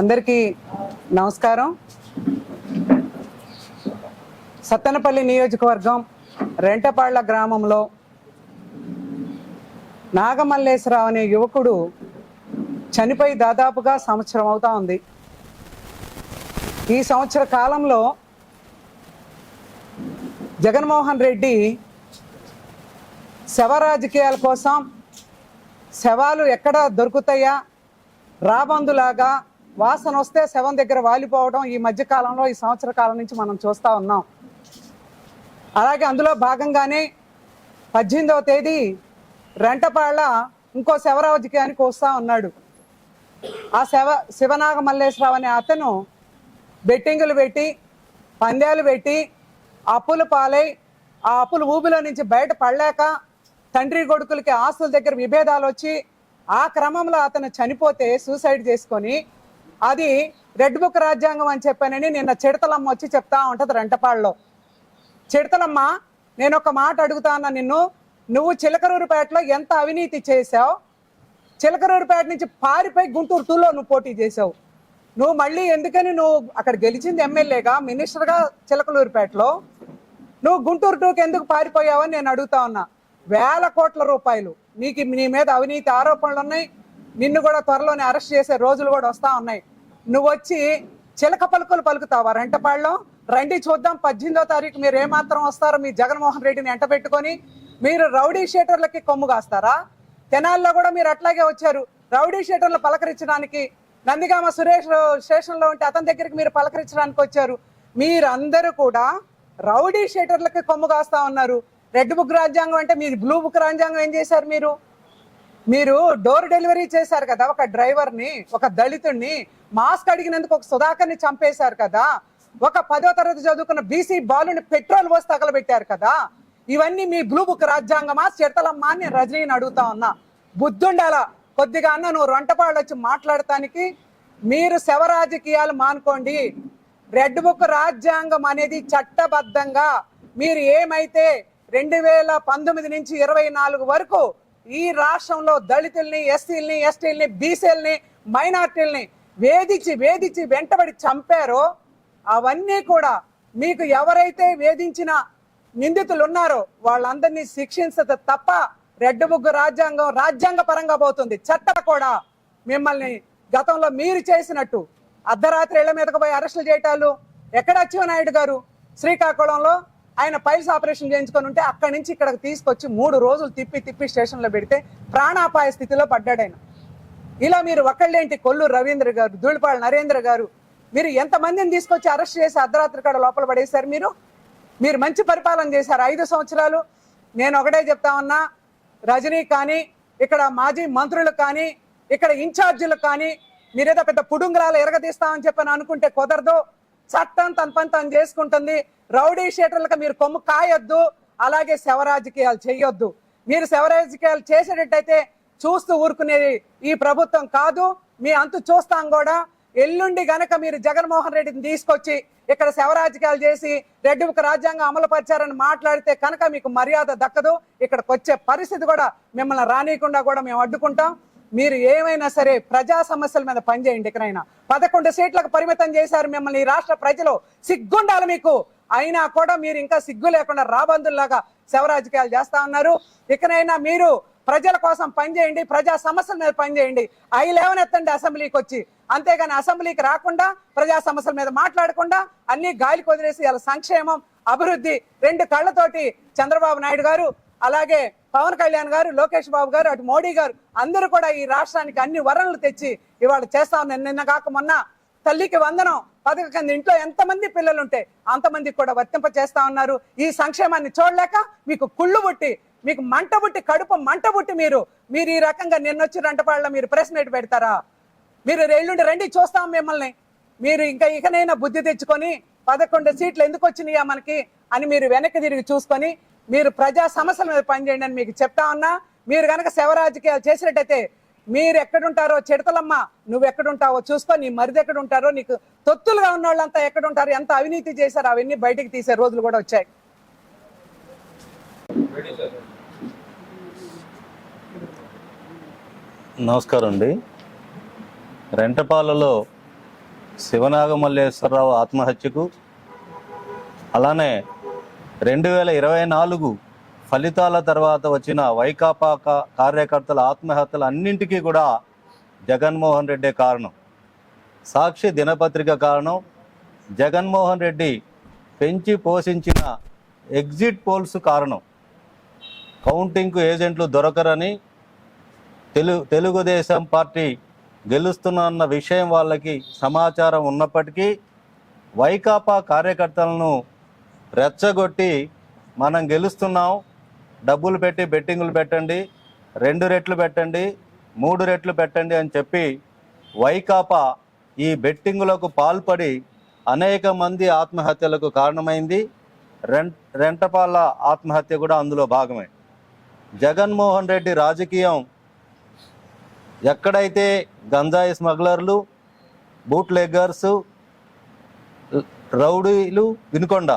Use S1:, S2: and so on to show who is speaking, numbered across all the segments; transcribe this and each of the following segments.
S1: అందరికీ నమస్కారం. సత్తెనపల్లి నియోజకవర్గం రెంటపాళ్ల గ్రామంలో నాగమల్లేశ్వరరావు అనే యువకుడు చనిపోయి దాదాపుగా సంవత్సరం అవుతా ఉంది. ఈ సంవత్సర కాలంలో జగన్మోహన్ రెడ్డి శవ రాజకీయాల కోసం శవాలు ఎక్కడ దొరుకుతాయా రాబందులాగా వాసన వస్తే శవం దగ్గర వాలిపోవడం ఈ మధ్యకాలంలో ఈ సంవత్సర కాలం నుంచి మనం చూస్తూ ఉన్నాం. అలాగే అందులో భాగంగానే 18వ తేదీ రెంటపాళ్ళ ఇంకో శవ రాజకీయానికి వస్తూ ఉన్నాడు. ఆ శివనాగ మల్లేశ్వరరావు అనే అతను బెట్టింగులు పెట్టి పందాలు పెట్టి అప్పులు పాలై ఆ అప్పులు ఊబిలో నుంచి బయట పడలేక తండ్రి కొడుకులకి ఆస్తుల దగ్గర విభేదాలు వచ్చి ఆ క్రమంలో అతను చనిపోతే సూసైడ్ చేసుకొని అది రెడ్ బుక్ రాజ్యాంగం అని చెప్పానని నిన్న చిడతలమ్మ వచ్చి చెప్తా ఉంటుంది రెంటపాళ్ళలో. చిడతలమ్మ, నేను ఒక మాట అడుగుతా ఉన్నా నిన్ను, నువ్వు చిలకలూరుపేటలో ఎంత అవినీతి చేసావు? చిలకలూరుపేట నుంచి పారిపోయి గుంటూరు 2లో నువ్వు పోటీ చేసావు. నువ్వు మళ్ళీ ఎందుకని నువ్వు అక్కడ గెలిచింది ఎమ్మెల్యేగా మినిస్టర్గా చిలకలూరుపేటలో, నువ్వు గుంటూరు 2కి ఎందుకు పారిపోయావని నేను అడుగుతా ఉన్నా. వేల కోట్ల రూపాయలు నీ మీద అవినీతి ఆరోపణలు ఉన్నాయి. నిన్ను కూడా త్వరలోనే అరెస్ట్ చేసే రోజులు కూడా వస్తూ ఉన్నాయి. నువ్వు వచ్చి చిలక పలుకులు పలుకుతావా రెంటపాళ్ళలో? రండి చూద్దాం 18వ తారీఖు మీరు ఏమాత్రం వస్తారో మీ జగన్మోహన్ రెడ్డిని ఎంట పెట్టుకొని. మీరు రౌడీ షీటర్లకి కొమ్ము కాస్తారా? తెనాల్లో కూడా మీరు అట్లాగే వచ్చారు రౌడీ షీటర్లు పలకరించడానికి. నందిగామ సురేష్ స్టేషన్లో ఉంటే అతని దగ్గరికి మీరు పలకరించడానికి వచ్చారు. మీరందరూ కూడా రౌడీ షీటర్లకి కొమ్ము కాస్తా ఉన్నారు. రెడ్ బుక్ రాజ్యాంగం అంటే మీరు బ్లూ బుక్ రాజ్యాంగం ఏం చేశారు? మీరు డోర్ డెలివరీ చేశారు కదా ఒక డ్రైవర్ని, ఒక దళితుడిని. మాస్క్ అడిగినందుకు ఒక సుధాకర్ని చంపేశారు కదా. ఒక 10వ తరగతి చదువుకున్న బీసీ బాలుని పెట్రోల్ పోసి తగలబెట్టారు కదా. ఇవన్నీ మీ బ్లూ బుక్ రాజ్యాంగమా చిడతలమ్మా అని రజనీని అడుగుతా ఉన్నా. బుద్ధుండాలా కొద్దిగా అన్న. నువ్వు రెంటపాళ్ళు వచ్చి మాట్లాడటానికి మీరు శవ రాజకీయాలు మానుకోండి. రెడ్ బుక్ రాజ్యాంగం అనేది చట్టబద్ధంగా మీరు ఏమైతే 2019 నుంచి 24 వరకు ఈ రాష్ట్రంలో దళితుల్ని, ఎస్సీలని, ఎస్టీలని, బీసీలని, మైనార్టీలని వేధించి వెంటబడి చంపారో అవన్నీ కూడా మీకు ఎవరైతే వేధించిన నిందితులు ఉన్నారో వాళ్ళందరినీ శిక్షించదు తప్ప రెడ్ బుక్ రాజ్యాంగం రాజ్యాంగ పరంగా పోతుంది. చట్టం కూడా మిమ్మల్ని గతంలో మీరు చేసినట్టు అర్ధరాత్రి ఇళ్ల మీదకు పోయి అరెస్టులు చేయటాలు. ఎక్కడ అచ్చెన్నాయుడు గారు శ్రీకాకుళంలో ఆయన పైల్స్ ఆపరేషన్ చేయించుకొని ఉంటే అక్కడి నుంచి ఇక్కడికి తీసుకొచ్చి 3 రోజులు తిప్పి స్టేషన్లో పెడితే ప్రాణాపాయ స్థితిలో పడ్డాడు ఆయన. ఇలా మీరు ఒక్కళ్ళేంటి, కొల్లూరు రవీంద్ర గారు, ధూళిపాళ నరేంద్ర గారు, మీరు ఎంతమందిని తీసుకొచ్చి అరెస్ట్ చేసి అర్ధరాత్రి కాడ లోపల పడేశారు. మీరు మంచి పరిపాలన చేశారు 5 సంవత్సరాలు. నేను ఒకటే చెప్తా ఉన్నా, రజనీ కానీ ఇక్కడ మాజీ మంత్రులు కానీ ఇక్కడ ఇన్ఛార్జీలు కానీ మీరేదో పెద్ద పుడుంగులాలు ఎరగదీస్తామని చెప్పని అనుకుంటే కుదరదు. చట్టం తన పని తను చేసుకుంటుంది. రౌడీ షీటర్లకు మీరు కొమ్ము కాయొద్దు. అలాగే శవ రాజకీయాలు చేయొద్దు. మీరు శవ రాజకీయాలు చేసేటట్టయితే చూస్తూ ఊరుకునేది ఈ ప్రభుత్వం కాదు. మీ అంతు చూస్తాం కూడా. ఎల్లుండి గనక మీరు జగన్మోహన్ రెడ్డిని తీసుకొచ్చి ఇక్కడ శవ రాజకీయాలు చేసి రెడ్ బుక్ రాజ్యాంగం అమలు పరిచారని మాట్లాడితే కనుక మీకు మర్యాద దక్కదు. ఇక్కడికి వచ్చే పరిస్థితి కూడా మిమ్మల్ని రానియకుండా కూడా మేము అడ్డుకుంటాం. మీరు ఏమైనా సరే ప్రజా సమస్యల మీద పనిచేయండి. ఇకనైనా 11 సీట్లకు పరిమితం చేశారు మిమ్మల్ని ఈ రాష్ట్ర ప్రజలు. సిగ్గుండాలి మీకు. అయినా కూడా మీరు ఇంకా సిగ్గు లేకుండా రాబందుల్లాగా శవ రాజకీయాలు చేస్తా ఉన్నారు. ఇకనైనా మీరు ప్రజల కోసం పనిచేయండి, ప్రజా సమస్యల మీద పనిచేయండి. అవి లేవనెత్తండి అసెంబ్లీకి వచ్చి. అంతేగాని అసెంబ్లీకి రాకుండా ప్రజా సమస్యల మీద మాట్లాడకుండా అన్ని గాలికి వదిలేసి ఇలా సంక్షేమం, అభివృద్ధి 2 కళ్ళతోటి చంద్రబాబు నాయుడు గారు, అలాగే పవన్ కళ్యాణ్ గారు, లోకేష్ బాబు గారు, అటు మోడీ గారు అందరూ కూడా ఈ రాష్ట్రానికి అన్ని వనరులు తెచ్చి ఇవాళ చేస్తా ఉన్నారు. నిన్న కాక మొన్న తల్లికి వందనం పథకం కింద ఇంట్లో ఎంతమంది పిల్లలు ఉంటే అంతమందికి కూడా వర్తింప చేస్తా ఉన్నారు. ఈ సంక్షేమాన్ని చూడలేక మీకు కుళ్ళు పుట్టి, మీకు మంట పుట్టి, కడుపు మంట పుట్టి మీరు ఈ రకంగా నిన్నొచ్చి రెంటపాళ్ళలో మీరు ప్రెస్ మీట్ పెడతారా? మీరు ఎల్లుండి రండి చూస్తాం మిమ్మల్ని. మీరు ఇంకా ఇకనైనా బుద్ధి తెచ్చుకొని 11 సీట్లు ఎందుకు వచ్చినాయా మనకి అని మీరు వెనక్కి తిరిగి చూసుకొని మీరు ప్రజా సమస్యల మీద పనిచేయండి అని మీకు చెప్తా ఉన్నా. మీరు కనుక శవ రాజకీయాలు చేసినట్టయితే మీరు ఎక్కడుంటారో చిడతలమ్మ, నువ్వు ఎక్కడుంటావో చూసుకో. నీ మరిది ఎక్కడుంటారో, నీకు తొత్తులుగా ఉన్న వాళ్ళంతా ఎక్కడుంటారు, ఎంత అవినీతి చేశారో అవన్నీ బయటికి తీసే రోజులు కూడా వచ్చాయి.
S2: నమస్కారం అండి. రెంటపాలలో శివనాగమల్లేశ్వరరావు ఆత్మహత్యకు, అలానే 2024 ఫలితాల తర్వాత వచ్చిన వైకాపా కార్యకర్తల ఆత్మహత్యలు అన్నింటికీ కూడా జగన్మోహన్ రెడ్డి కారణం. సాక్షి దినపత్రిక కారణం. జగన్మోహన్ రెడ్డి పెంచి పోషించిన ఎగ్జిట్ పోల్స్ కారణం. కౌంటింగ్కు ఏజెంట్లు దొరకరని, తెలుగుదేశం పార్టీ గెలుస్తున్న విషయం వాళ్ళకి సమాచారం ఉన్నప్పటికీ వైకాపా కార్యకర్తలను రెచ్చగొట్టి మనం గెలుస్తున్నాం, డబ్బులు పెట్టి బెట్టింగులు పెట్టండి, 2 రెట్లు పెట్టండి, 3 రెట్లు పెట్టండి అని చెప్పి వైకాపా ఈ బెట్టింగులకు పాల్పడి అనేక మంది ఆత్మహత్యలకు కారణమైంది. రెంటపాల ఆత్మహత్య కూడా అందులో భాగమే. జగన్మోహన్ రెడ్డి రాజకీయం ఎక్కడైతే గంజాయి స్మగ్లర్లు, బూట్ లెగ్గర్సు, రౌడీలు, వినుకొండ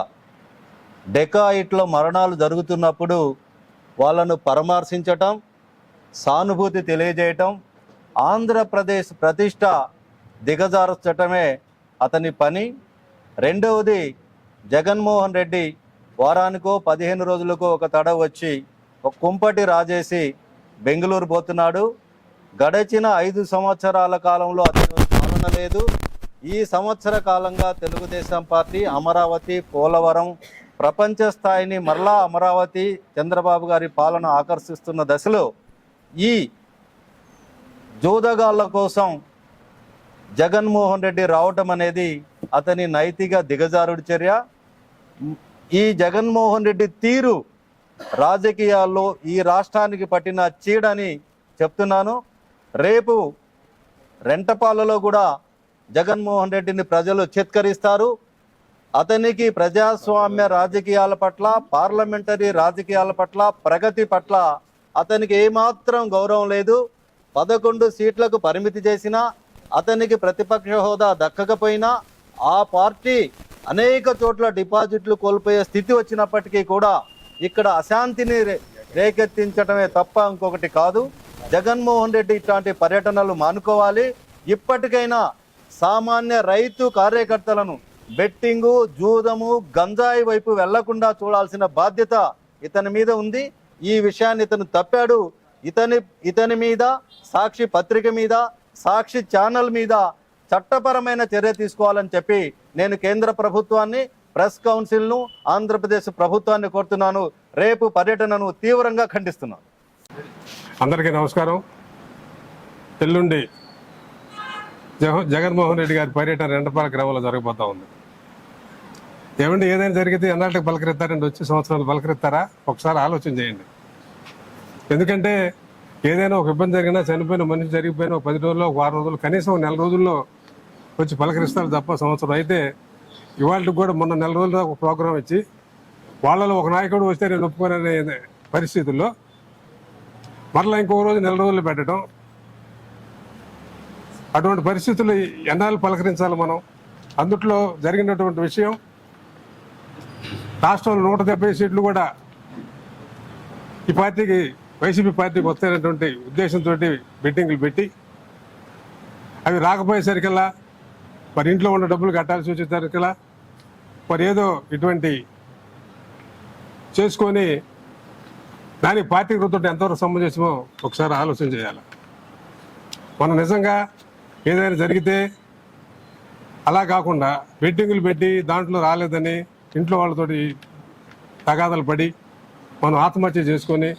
S2: డెకాయిట్లో మరణాలు జరుగుతున్నప్పుడు వాళ్ళను పరామర్శించటం, సానుభూతి తెలియజేయటం, ఆంధ్రప్రదేశ్ ప్రతిష్ట దిగజార్చటమే అతని పని. రెండవది, జగన్మోహన్ రెడ్డి వారానికో 15 రోజులకో ఒక తడ వచ్చి ఒక కుంపటి రాజేసి బెంగళూరు పోతున్నాడు. గడిచిన 5 సంవత్సరాల కాలంలో అతని పాలన లేదు. ఈ సంవత్సర కాలంగా తెలుగుదేశం పార్టీ అమరావతి, పోలవరం, ప్రపంచ స్థాయిని మరలా అమరావతి చంద్రబాబు గారి పాలన ఆకర్షిస్తున్న దశలో ఈ జోదగాళ్ళ కోసం జగన్మోహన్ రెడ్డి రావటం అనేది అతని నైతిక దిగజారుడి చర్య. ఈ జగన్మోహన్ రెడ్డి తీరు రాజకీయాల్లో ఈ రాష్ట్రానికి పట్టిన చీడని చెప్తున్నాను. రేపు రెంటపాలలో కూడా జగన్మోహన్ రెడ్డిని ప్రజలు చిత్కరిస్తారు. అతనికి ప్రజాస్వామ్య రాజకీయాల పట్ల, పార్లమెంటరీ రాజకీయాల పట్ల, ప్రగతి పట్ల అతనికి ఏమాత్రం గౌరవం లేదు. 11 సీట్లకు పరిమితి చేసినా, అతనికి ప్రతిపక్ష హోదా దక్కకపోయినా, ఆ పార్టీ అనేక చోట్ల డిపాజిట్లు కోల్పోయే స్థితి వచ్చినప్పటికీ కూడా ఇక్కడ అశాంతిని రేకెత్తించడమే తప్ప ఇంకొకటి కాదు. జగన్మోహన్ రెడ్డి ఇట్లాంటి పర్యటనలు మానుకోవాలి. ఇప్పటికైనా సామాన్య రైతు కార్యకర్తలను బెట్టింగు, జూదము, గంజాయి వైపు వెళ్లకుండా చూడాల్సిన బాధ్యత ఇతని మీద ఉంది. ఈ విషయాన్ని ఇతను తప్పాడు. ఇతని మీద, సాక్షి పత్రిక మీద, సాక్షి ఛానల్ మీద చట్టపరమైన చర్య తీసుకోవాలని చెప్పి నేను కేంద్ర ప్రభుత్వాన్ని, ప్రెస్ కౌన్సిల్ను, ఆంధ్రప్రదేశ్ ప్రభుత్వాన్ని కోరుతున్నాను. రేపు పర్యటనను తీవ్రంగా ఖండిస్తున్నాను.
S3: అందరికీ నమస్కారం. ఎల్లుండి జగన్మోహన్ రెడ్డి గారి పర్యటన రెంటపాల గ్రామంలో జరగబోతా ఉంది. ఏమండి, ఏదైనా జరిగితే ఎన్నాళ్ళకి పలకరిస్తారండి? వచ్చే సంవత్సరాలు పలకరిస్తారా? ఒకసారి ఆలోచన చేయండి. ఎందుకంటే ఏదైనా ఒక ఇబ్బంది జరిగినా, చనిపోయిన మనిషి జరిగిపోయినా 10 రోజుల్లో, 1 వారం రోజులు, కనీసం 1 నెల రోజుల్లో వచ్చి పలకరిస్తారు తప్ప సంవత్సరం అయితే ఇవాళకి కూడా మొన్న 1 నెల రోజుల్లో ఒక ప్రోగ్రాం ఇచ్చి వాళ్ళలో ఒక నాయకుడు వస్తే నేను ఒప్పుకోననే పరిస్థితుల్లో మరలా ఇంకొక రోజు 1 నెల రోజులు పెట్టడం, అటువంటి పరిస్థితులు ఎన్నాళ్ళు పలకరించాలి మనం? అందుట్లో జరిగినటువంటి విషయం, రాష్ట్రంలో 170 సీట్లు కూడా ఈ పార్టీకి, వైసీపీ పార్టీకి వస్తాయనేటువంటి ఉద్దేశంతో బెట్టింగ్లు పెట్టి అవి రాకపోయేసరికల్లా మరి ఇంట్లో ఉన్న డబ్బులు కట్టాల్సి వచ్చేసరికల్లా మరి ఏదో ఇటువంటి చేసుకొని దానికి పార్టీకి రుతుంటే ఎంతవరకు సమంజసమో ఒకసారి ఆలోచన చేయాలి. మనం నిజంగా ఏదైనా జరిగితే అలా కాకుండా బెట్టింగులు పెట్టి దాంట్లో రాలేదని ఇంట్లో వాళ్ళతోటి తగాదాలు పడి మనం ఆత్మహత్య చేసుకొని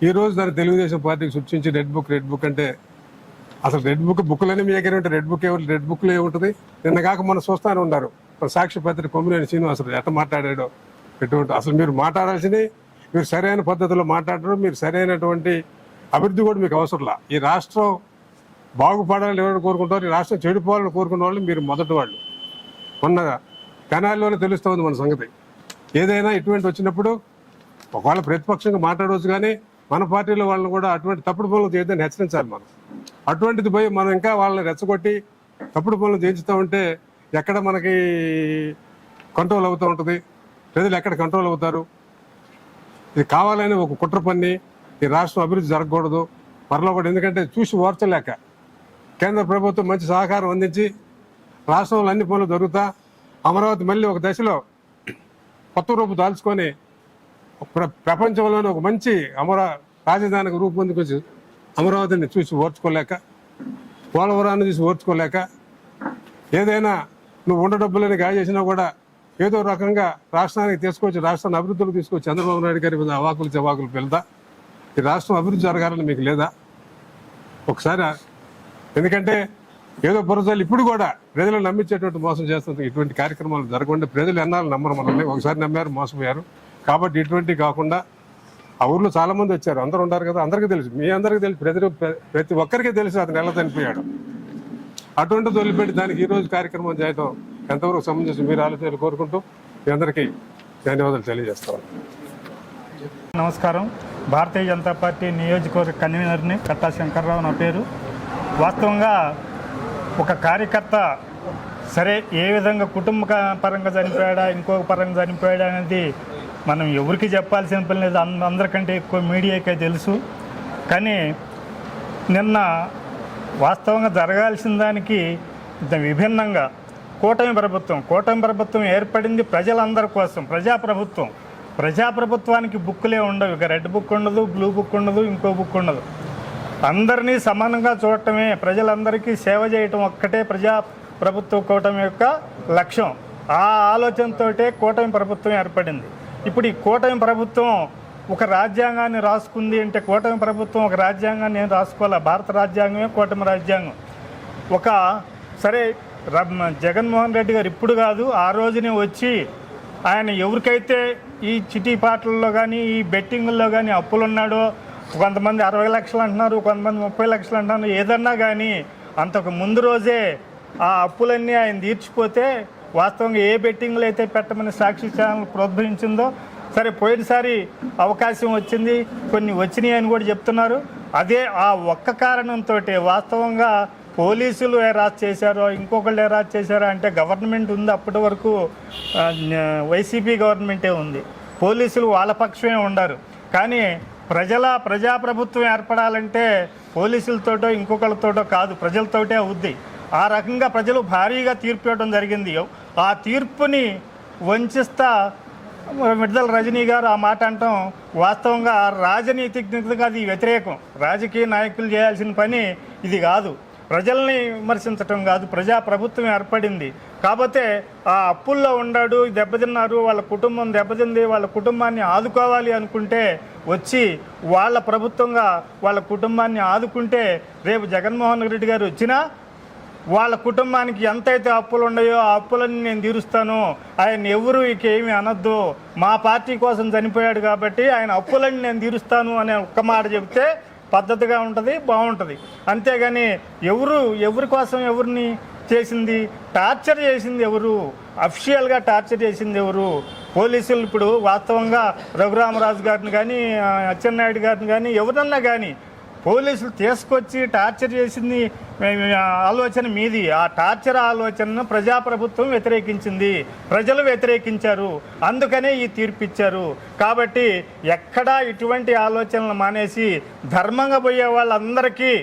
S3: ఈరోజు దాన్ని తెలుగుదేశం పార్టీకి సృష్టించి రెడ్ బుక్ అంటే అసలు బుక్లన్నీ మీ దగ్గర ఉంటే రెడ్ బుక్లో ఏముంటుంది? నిన్న కాక మనం చూస్తూనే ఉన్నారు సాక్షి పత్రిక కొమ్మినేని శ్రీనివాసరావు ఎట్లా మాట్లాడాడో. ఎటువంటి అసలు మీరు మాట్లాడాల్సింది, మీరు సరైన పద్ధతిలో మాట్లాడరు, మీరు సరైనటువంటి అభివృద్ధి కూడా మీకు అవసరంలా. ఈ రాష్ట్రం బాగుపడాలని ఎవరు కోరుకుంటారు? ఈ రాష్ట్రం చెడిపోవాలని కోరుకున్న వాళ్ళు మీరు మొదటి వాళ్ళు. మొన్న తెనాలిలోనే తెలుస్తుంది మన సంగతి. ఏదైనా ఇటువంటి వచ్చినప్పుడు ఒకవేళ ప్రతిపక్షంగా మాట్లాడవచ్చు, కానీ మన పార్టీలో వాళ్ళని కూడా అటువంటి తప్పుడు పనులు చేయదని హెచ్చరించాలి మనం. అటువంటిది పోయి మనం ఇంకా వాళ్ళని రెచ్చగొట్టి తప్పుడు పనులు చేయించుతూ ఉంటే ఎక్కడ మనకి కంట్రోల్ అవుతూ ఉంటుంది? ప్రజలు ఎక్కడ కంట్రోల్ అవుతారు? ఇది కావాలని ఒక కుట్ర పన్ని ఈ రాష్ట్రం అభివృద్ధి జరగకూడదు, మరలో కూడా, ఎందుకంటే చూసి ఓర్చలేక కేంద్ర ప్రభుత్వం మంచి సహకారం అందించి రాష్ట్రంలో అన్ని పనులు జరుగుతా అమరావతి మళ్ళీ ఒక దశలో కొత్త రూపు దాల్చుకొని ప్రపంచంలోనే ఒక మంచి రాజధానికి రూపొందుకొచ్చి అమరావతిని చూసి ఓర్చుకోలేక, పోలవరాన్ని చూసి ఓర్చుకోలేక, ఏదైనా నువ్వు ఉండ డబ్బులని గాయ చేసినా కూడా ఏదో రకంగా రాష్ట్రానికి తీసుకొచ్చి రాష్ట్రాన్ని అభివృద్ధిలోకి తీసుకొచ్చి చంద్రబాబు నాయుడు గారి మీద అవాకులు చవాకులు పెడతా ఈ రాష్ట్రం అభివృద్ధి జరగాలని మీకు లేదా? ఒకసారి, ఎందుకంటే ఏదో బురదలు ఇప్పుడు కూడా ప్రజలను నమ్మించేటువంటి మోసం చేస్తుంది. ఇటువంటి కార్యక్రమాలు జరగకుండా ప్రజలు ఎన్నాళ్ళు నమ్మరు మనల్ని. ఒకసారి నమ్మారు, మోసపోయారు. కాబట్టి ఇటువంటివి కాకుండా ఆ ఊర్లో చాలా మంది వచ్చారు, అందరూ ఉంటారు కదా, అందరికీ తెలుసు, మీ అందరికీ తెలుసు, ప్రతి ఒక్కరికి తెలుసు అతను ఎలా చనిపోయాడు. అటువంటి వదిలిపెట్టి దానికి ఈరోజు కార్యక్రమం చేయడం ఎంతవరకు సంబంధించి మీరు ఆలోచనలు కోరుకుంటూ మీ అందరికీ ధన్యవాదాలు తెలియజేస్తాను.
S4: నమస్కారం. భారతీయ జనతా పార్టీ నియోజకవర్గ కన్వీనర్ని కట్టా శంకర్రావు నా పేరు. వాస్తవంగా ఒక కార్యకర్త సరే ఏ విధంగా కుటుంబ పరంగా చనిపోయాడా, ఇంకొక పరంగా చనిపోయాడా అనేది మనం ఎవరికి చెప్పాల్సిన పని లేదు, అందరికంటే ఎక్కువ మీడియాకే తెలుసు. కానీ నిన్న వాస్తవంగా జరగాల్సిన దానికి విభిన్నంగా కూటమి ప్రభుత్వం ఏర్పడింది ప్రజలందరి కోసం, ప్రజాప్రభుత్వానికి బుక్కులే ఉండవు. ఇక రెడ్ బుక్ ఉండదు, బ్లూ బుక్ ఉండదు, ఇంకో బుక్ ఉండదు. అందరినీ సమానంగా చూడటమే, ప్రజలందరికీ సేవ చేయటం ఒక్కటే ప్రజాప్రభుత్వ కూటమి యొక్క లక్ష్యం. ఆ ఆలోచనతోటే కూటమి ప్రభుత్వం ఏర్పడింది. ఇప్పుడు ఈ కూటమి ప్రభుత్వం ఒక రాజ్యాంగాన్ని రాసుకుంది అంటే, కూటమి ప్రభుత్వం ఒక రాజ్యాంగాన్ని ఏం రాసుకోవాలా, భారత రాజ్యాంగమే కూటమి రాజ్యాంగం. సరే జగన్మోహన్ రెడ్డి గారు ఇప్పుడు కాదు, ఆ రోజునే వచ్చి ఆయన ఎవరికైతే ఈ చిటీ పాటల్లో కానీ ఈ బెట్టింగుల్లో కానీ అప్పులున్నాడో, కొంతమంది 60 లక్షలు అంటున్నారు, కొంతమంది 30 లక్షలు అంటున్నారు, ఏదన్నా కానీ అంతకు ముందు రోజే ఆ అప్పులన్నీ ఆయన తీర్చిపోతే వాస్తవంగా ఏ బెట్టింగ్లు అయితే పెట్టమని సాక్షి ఛానల్ ప్రోత్సహించిందో, సరే పోయినసారి అవకాశం వచ్చింది, కొన్ని వచ్చినాయి అని కూడా చెప్తున్నారు. అదే ఆ ఒక్క కారణంతో వాస్తవంగా పోలీసులు ఎరాజ్ చేశారో, ఇంకొకళ్ళు ఎరాజ్ చేశారో అంటే గవర్నమెంట్ ఉంది, అప్పటి వరకు వైసీపీ గవర్నమెంటే ఉంది, పోలీసులు వాళ్ళ పక్షమే ఉండరు. కానీ ప్రజాప్రభుత్వం ఏర్పడాలంటే పోలీసులతోటో ఇంకొకళ్ళతోటో కాదు, ప్రజలతోటే అవుద్ది. ఆ రకంగా ప్రజలు భారీగా తీర్పు ఇవ్వడం జరిగింది. ఆ తీర్పుని వంచిస్తా విడుదల రజనీ గారు ఆ మాట అంటాం వాస్తవంగా రాజనీతిజ్ఞతగా అది వ్యతిరేకం. రాజకీయ నాయకులు చేయాల్సిన పని ఇది కాదు, ప్రజల్ని విమర్శించటం కాదు. ప్రజాప్రభుత్వం ఏర్పడింది కాకపోతే ఆ అప్పుల్లో ఉన్నాడు, దెబ్బతిన్నారు, వాళ్ళ కుటుంబం దెబ్బతింది, వాళ్ళ కుటుంబాన్ని ఆదుకోవాలి అనుకుంటే వచ్చి వాళ్ళ ప్రభుత్వంగా వాళ్ళ కుటుంబాన్ని ఆదుకుంటే రేపు జగన్మోహన్ రెడ్డి గారు వచ్చినా వాళ్ళ కుటుంబానికి ఎంతైతే అప్పులు ఉన్నాయో ఆ అప్పులన్నీ నేను తీరుస్తాను, ఆయన ఎవరు ఇక ఏమీ అనొద్దు, మా పార్టీ కోసం చనిపోయాడు కాబట్టి ఆయన అప్పులన్నీ నేను తీరుస్తాను అనే ఒక్క మాట చెబితే పద్ధతిగా ఉంటుంది, బాగుంటుంది. అంతేగాని ఎవరి కోసం ఎవరిని చేసింది, టార్చర్ చేసింది ఎవరు, అఫిషియల్గా టార్చర్ చేసింది ఎవరు? పోలీసులు ఇప్పుడు వాస్తవంగా రఘురామరాజు గారిని కానీ అచ్చెన్నాయుడు గారిని కానీ ఎవరన్నా కానీ పోలీసులు తీసుకొచ్చి టార్చర్ చేసింది ఆలోచన మీది. ఆ టార్చర్ ఆలోచనను ప్రజాప్రభుత్వం వ్యతిరేకించింది, ప్రజలు వ్యతిరేకించారు, అందుకనే ఈ తీర్పు ఇచ్చారు. కాబట్టి ఎక్కడా ఇటువంటి ఆలోచనలు మానేసి ధర్మంగా పోయే వాళ్ళందరికీ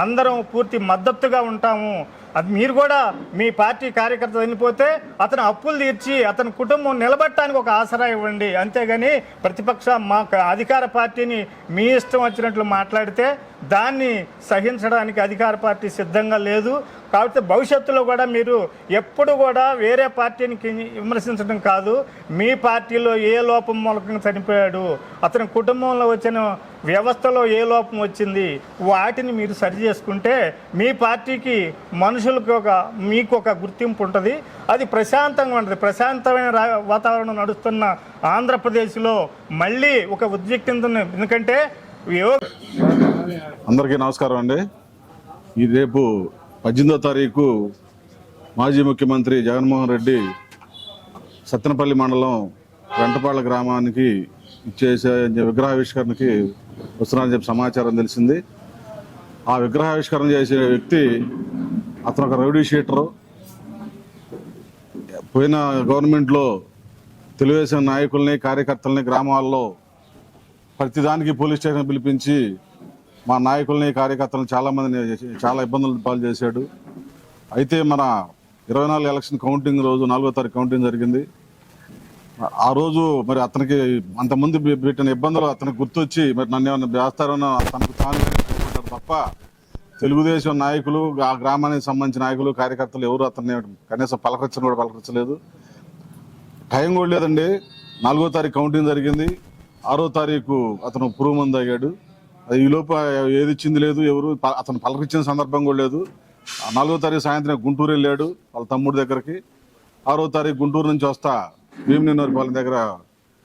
S4: అందరం పూర్తి మద్దతుగా ఉంటాము. అది మీరు కూడా మీ పార్టీ కార్యకర్త చనిపోతే అతను అప్పులు తీర్చి అతని కుటుంబం నిలబట్టడానికి ఒక ఆసరా ఇవ్వండి. అంతేగాని ప్రతిపక్ష మా అధికార పార్టీని మీ ఇష్టం వచ్చినట్లు మాట్లాడితే దాన్ని సహించడానికి అధికార పార్టీ సిద్ధంగా లేదు. కాబట్టి భవిష్యత్తులో కూడా మీరు ఎప్పుడు కూడా వేరే పార్టీని విమర్శించడం కాదు, మీ పార్టీలో ఏ లోపం మూలకంగా చనిపోయాడు, అతని కుటుంబంలో వచ్చిన వ్యవస్థలో ఏ లోపం వచ్చింది, వాటిని మీరు సరి చేసుకుంటే మీ పార్టీకి మనుషులకు మీకు ఒక గుర్తింపు ఉంటుంది, అది ప్రశాంతంగా ఉంటుంది. ప్రశాంతమైన వాతావరణం నడుస్తున్న ఆంధ్రప్రదేశ్లో మళ్ళీ ఒక ఉద్రిక్తత, ఎందుకంటే
S5: అందరికీ నమస్కారం అండి. ఈ రేపు 18వ తారీఖు మాజీ ముఖ్యమంత్రి జగన్మోహన్ రెడ్డి సత్తెనపల్లి మండలం వెంటపాళ్ళ గ్రామానికి ఇచ్చేసే విగ్రహావిష్కరణకి వస్తున్నారని చెప్పి సమాచారం తెలిసింది. ఆ విగ్రహావిష్కరణ చేసే వ్యక్తి అతను ఒక రౌడీ షీటరు. పోయిన గవర్నమెంట్లో తెలుగుదేశం నాయకుల్ని కార్యకర్తల్ని గ్రామాల్లో ప్రతిదానికి పోలీస్ స్టేషన్ పిలిపించి మా నాయకుల్ని కార్యకర్తలను చాలామందిని చాలా ఇబ్బందులు పాలు చేశాడు. అయితే మన 24 ఎలక్షన్ కౌంటింగ్ రోజు 4వ తారీఖు కౌంటింగ్ జరిగింది. ఆ రోజు మరి అతనికి అంతమంది పెట్టిన ఇబ్బందులు అతనికి గుర్తొచ్చి మరి నన్ను ఏమన్నా వేస్తారని తనకు తాను అనుకుంటాడు తప్ప తెలుగుదేశం నాయకులు, ఆ గ్రామానికి సంబంధించిన నాయకులు, కార్యకర్తలు ఎవరు అతన్ని కనీసం పలకరించని కూడా పలకరించలేదు. టైం కూడా లేదండి. 4వ తారీఖు కౌంటింగ్ జరిగింది. 6వ తారీఖు అతను పురుగు మందు తాగాడు. ఈ లోపు ఏది ఇచ్చింది లేదు, ఎవరు అతను పలకరించిన సందర్భం కూడా లేదు. 4వ తారీఖు సాయంత్రం గుంటూరు వెళ్ళాడు వాళ్ళ తమ్ముడి దగ్గరికి. 6వ తారీఖు గుంటూరు నుంచి వస్తా భీమనేనివారిపాలెం దగ్గర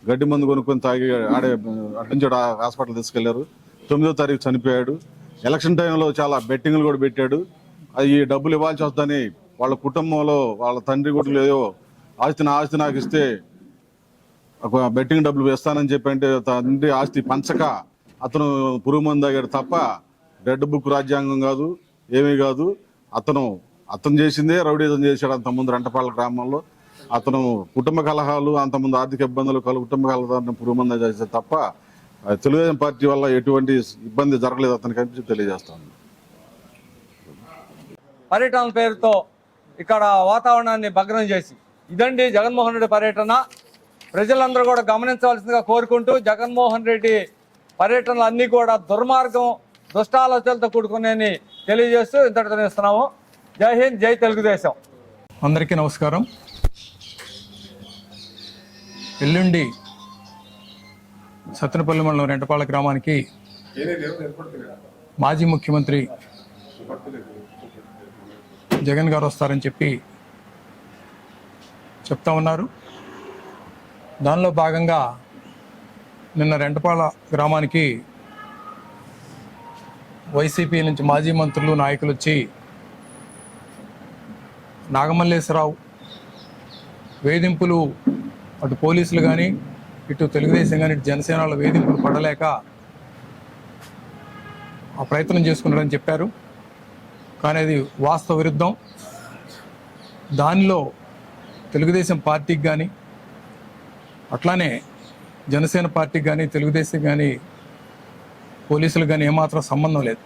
S5: గడ్డి మందు కొనుక్కొని తాగి ఆడే అడ్డించాడు, హాస్పిటల్ తీసుకెళ్లారు. 9వ తారీఖు చనిపోయాడు. ఎలక్షన్ టైంలో చాలా బెట్టింగ్లు కూడా పెట్టాడు. అది ఈ డబ్బులు ఇవ్వాల్సి వస్తుందని వాళ్ళ కుటుంబంలో వాళ్ళ తండ్రి కూడా ఏదో ఆస్తి నాకు ఇస్తే ఒక బెట్టింగ్ డబ్బులు వేస్తానని చెప్పి అంటే తండ్రి ఆస్తి పంచక అతను పురుగు మందు తాగాడు తప్ప రెడ్ బుక్ రాజ్యాంగం కాదు, ఏమీ కాదు. అతను చేసిందే రౌడీజం చేశాడు. అంతకుముందు రెంటపాళ్ళ గ్రామంలో అతను కుటుంబ కలహాలు, అంతకుముందు ఆర్థిక ఇబ్బందులు, కుటుంబ కలహాలను పురుగు మందు చేశాడు తప్ప తెలుగుదేశం పార్టీ వల్ల ఎటువంటి ఇబ్బంది జరగలేదు అతనికి అని తెలియజేస్తాను.
S6: పర్యటన పేరుతో ఇక్కడ వాతావరణాన్ని భగ్నం చేసి ఇదండి జగన్మోహన్ రెడ్డి పర్యటన. ప్రజలందరూ కూడా గమనించవలసిందిగా కోరుకుంటూ, జగన్మోహన్ రెడ్డి పర్యటనలు అన్నీ కూడా దుర్మార్గం, దుష్టాలోచనలతో కూడుకునేని తెలియజేస్తూ ఇంతటితో ఇస్తున్నాము. జై హింద్, జై తెలుగుదేశం.
S7: అందరికీ నమస్కారం. ఎల్లుండి సత్తెనపల్లి మండలం రెంటపాళ్ళ గ్రామానికి మాజీ ముఖ్యమంత్రి జగన్ గారు వస్తారని చెప్తా ఉన్నారు. దానిలో భాగంగా నిన్న రెంటపాళ్ళ గ్రామానికి వైసీపీ నుంచి మాజీ మంత్రులు, నాయకులు వచ్చి నాగమల్లేశ్వరరావు వేధింపులు, అటు పోలీసులు కానీ, ఇటు తెలుగుదేశం కానీ, ఇటు జనసేనల వేధింపులు పడలేక ఆ ప్రయత్నం చేసుకున్నారని చెప్పారు. కానీ అది వాస్తవ విరుద్ధం. దానిలో తెలుగుదేశం పార్టీకి కానీ, అట్లానే జనసేన పార్టీకి కానీ, తెలుగుదేశం కానీ, పోలీసులు కానీ ఏమాత్రం సంబంధం లేదు.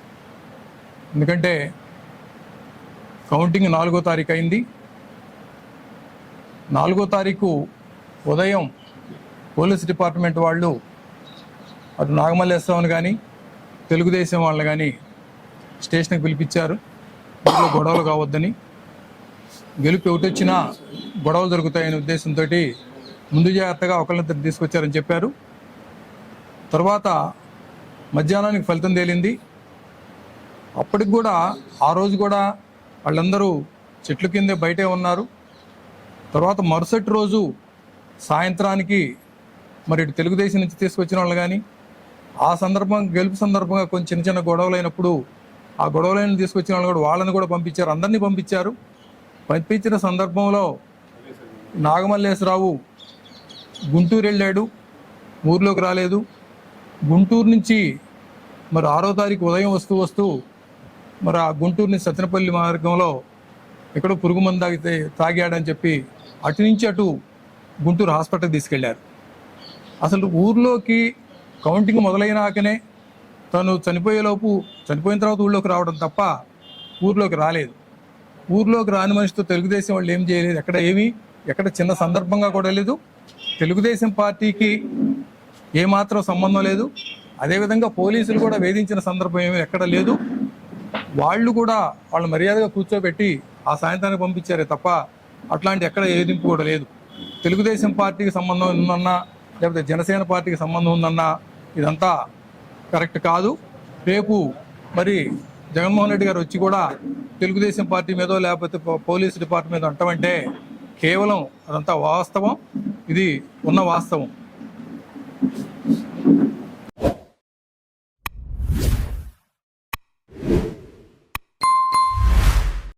S7: ఎందుకంటే కౌంటింగ్ 4వ తారీఖు అయింది. 4వ తారీఖు ఉదయం పోలీస్ డిపార్ట్మెంట్ వాళ్ళు అటు నాగమల్లేశ్వరరావుని కానీ, తెలుగుదేశం వాళ్ళని కానీ స్టేషన్కి పిలిపించారు. ఊళ్ళో గొడవలు కావద్దని, గెలుపు ఒకటొచ్చినా గొడవలు జరుగుతాయనే ఉద్దేశంతో ముందు జాగ్రత్తగా ఒకళ్ళిద్దరు తీసుకొచ్చారని చెప్పారు. తర్వాత మధ్యాహ్నానికి ఫలితం తేలింది. అప్పటికి కూడా ఆ రోజు కూడా వాళ్ళందరూ చెట్ల కిందే బయటే ఉన్నారు. తర్వాత మరుసటి రోజు సాయంత్రానికి మరి ఇటు తెలుగుదేశం నుంచి తీసుకొచ్చిన వాళ్ళు కానీ, ఆ గెలుపు సందర్భంగా కొంచెం చిన్న గొడవలు అయినప్పుడు ఆ గొడవలను తీసుకొచ్చిన వాళ్ళు కూడా వాళ్ళని కూడా పంపించారు. అందరినీ పంపించారు. పంపించిన సందర్భంలో నాగమల్లేశ్వరరావు గుంటూరు వెళ్ళాడు, ఊర్లోకి రాలేదు. గుంటూరు నుంచి మరి 6వ తారీఖు ఉదయం వస్తూ మరి ఆ గుంటూరు నుంచి సత్తెనపల్లి మార్గంలో ఎక్కడో పురుగు మందు తాగాడని చెప్పి అటు నుంచి అటు గుంటూరు హాస్పిటల్కి తీసుకెళ్లారు. అసలు ఊర్లోకి కౌంటింగ్ మొదలైనాకనే తను చనిపోయిన తర్వాత ఊళ్ళోకి రావడం తప్ప ఊర్లోకి రాలేదు. ఊర్లోకి రాని మనిషితో తెలుగుదేశం వాళ్ళు ఏం చేయలేదు. ఎక్కడ చిన్న సందర్భంగా కూడా లేదు. తెలుగుదేశం పార్టీకి ఏమాత్రం సంబంధం లేదు. అదేవిధంగా పోలీసులు కూడా వేధించిన సందర్భం ఏమీ ఎక్కడ లేదు. వాళ్ళు మర్యాదగా కూర్చోబెట్టి ఆ సాయంత్రానికి పంపించారే తప్ప అట్లాంటి ఎక్కడ వేధింపు కూడా లేదు. తెలుగుదేశం పార్టీకి సంబంధం ఉందన్నా, లేకపోతే జనసేన పార్టీకి సంబంధం ఉందన్నా ఇదంతా కరెక్ట్ కాదు. రేపు మరి జగన్మోహన్ రెడ్డి గారు వచ్చి కూడా తెలుగుదేశం పార్టీ మీదో లేకపోతే పోలీస్ డిపార్ట్మెంట్ మీద అంటామంటే కేవలం అదంతా వాస్తవం. ఇది ఉన్న వాస్తవం.